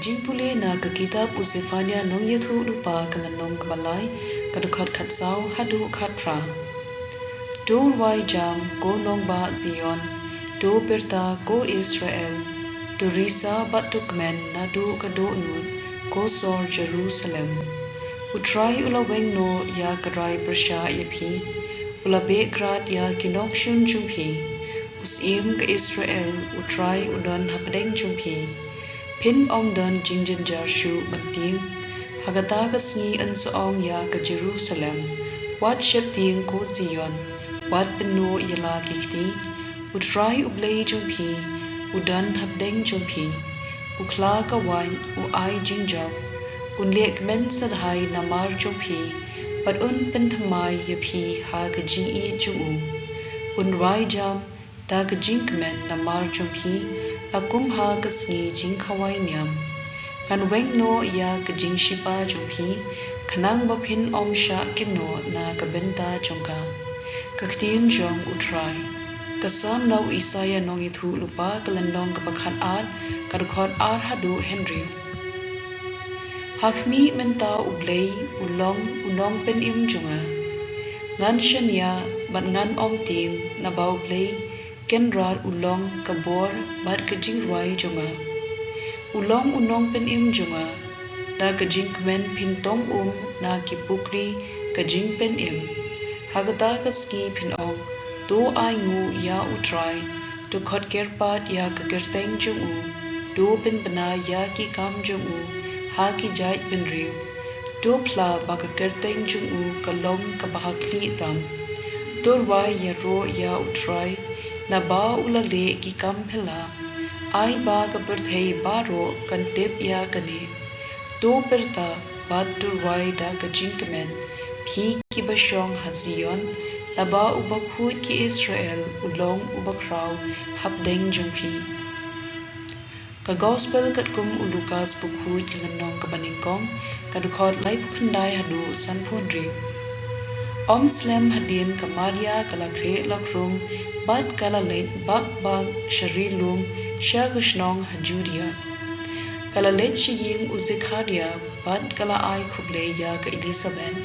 jingpule na ka kitab usefania nong yathu lupa kana nong kabalai kadukhat khatsau hadu khatra do wai jam ko nong ba zion do perta ko Israel do risa batukmen na do kado nun ko sor Jerusalem utrai ula weng no ya kadrai persha yapi ula bekrat ya kinok shun jumpi usim ka Israel utrai udan hapdeng jumpi Pin om dan jingjin jarshu banting hagata ka sngi an soong ya ka Jerusalem wat shep ting ko Zion wat peno yala kikti utrai Blei jumpi udan habdeng jumpi ukla ka wain u ai jingjab unlek men sadhai namar jumpi pat un penthamai yapi ha ka ji jumu unrai jam da ka jinkmen namar jumpi akum ha ka sngi jing khawai nyam kan weng no ya ka jing shipa jumpi khanang ba phin om sha kinno na ka benta chongka ka ktien jong utrai ka sam nau Isaiah nong ithu lupa kalandong ka pakhat at ka khot ar hadu Henry hakmi menta Blei ulong unong pen im junga ngan shania ban ngan om ting na bau Blei Kenrar ulong kabor bat kajing ruai junga ulong unong pen im junga da kajing kmen pintong na kipukri kajing pen im hagata kaski pinong do ai ngu ya utrai to khot kerpat ya kagerteng jungu do pen bana ya ki kam jungu ha ki jai pen riu do pla ba kagerteng jungu kalom kabahakli tam dorwai ya ro ya utrai na ba ulale ki kam phela ai ba ka berthei baro kan tep ya kane to perta ba turwai da ka jinkmen phi ki bashong hazion na ba ubakhut ki Israel ulong ubakrau habdeng jungphi ka gospel kat kum ulukas bukhut lanong ka baningkong ka dukhot lai pukhandai hadu sanphon ri om slam hadin ka maria kala kre lakrum bad kala late bak sharilum shagashnong hajudia kala late shiying uzikharia bad kala ai khuble ya ka Elizabeth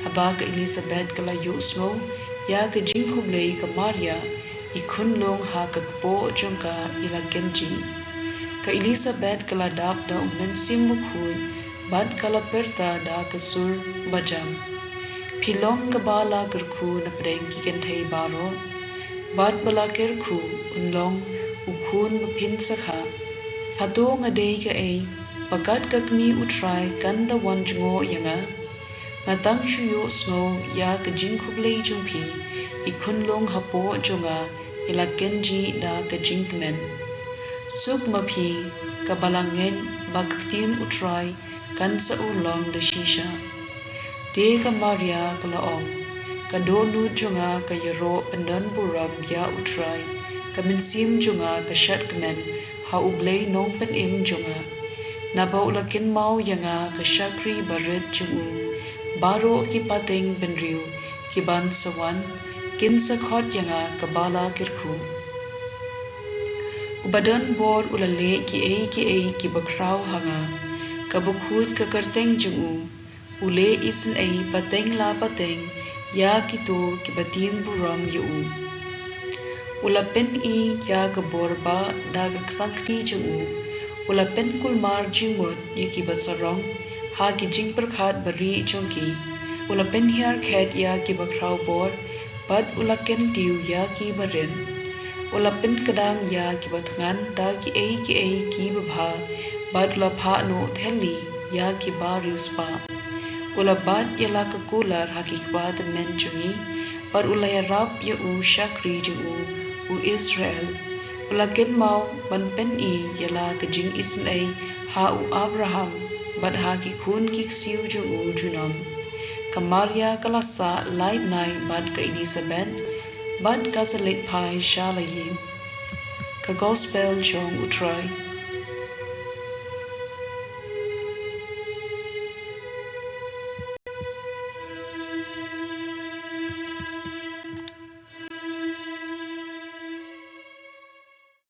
haba ka Elizabeth kala yusmo ya ka jing khuble ka maria ikhun long ha ka po jongka ila genji ka Elizabeth kala dap da mensim bukhun bad kala perta da ka sur bajam Pilong kabala gerku na preng ki kenthei baro bad bala kerku unlong ukhun maphin sakha hado ngade ka ei pagat kakmi utrai kan da wan jungo yanga ngatang shuyo sno ya ka jing khublei jungphi ikhun long hapo jonga ila kenji da ka jingmen suk maphi kabalangen bagtin utrai kan sa ulong da shisha te ka Maria kala ong ka donu junga ka yaro pandan buram ya utrai ka minsim junga ka shat kmen ha Blei nong pen im junga na ba ulakin mau yanga ka shakri baret jungu baro ki pateng benriu ki ban sawan kin sakhot yanga ka bala kirkhu ubadan bor ulale ki ei ki bakrau hanga ka bukhut ka karteng jungu ule isin ei pateng la pateng ya kito ki batin buram yu ula pen i ya ka borba da ka sankti jungu ula pen kulmar jingmot ye ki basarong ha ki jing prakhat bari chongki ula pen hiar khet ya ki bakrau bor bad ula ken tiu ya ki baren ula pen kadang ya ki batngan da ki ei ki babha bad ula pha no theli ya ki barius pa ula bat yala ka kular hakikbat men jungi par ula ya rap ya u shakri jungu u Israel ula ken mau ban pen i yala ka jing isnai ha u Abraham bat ha ki khun ki siu jungu junam ka Maria kala sa lai nai bat ka Elizabeth bat ka salit pai shalayi ka gospel chong utrai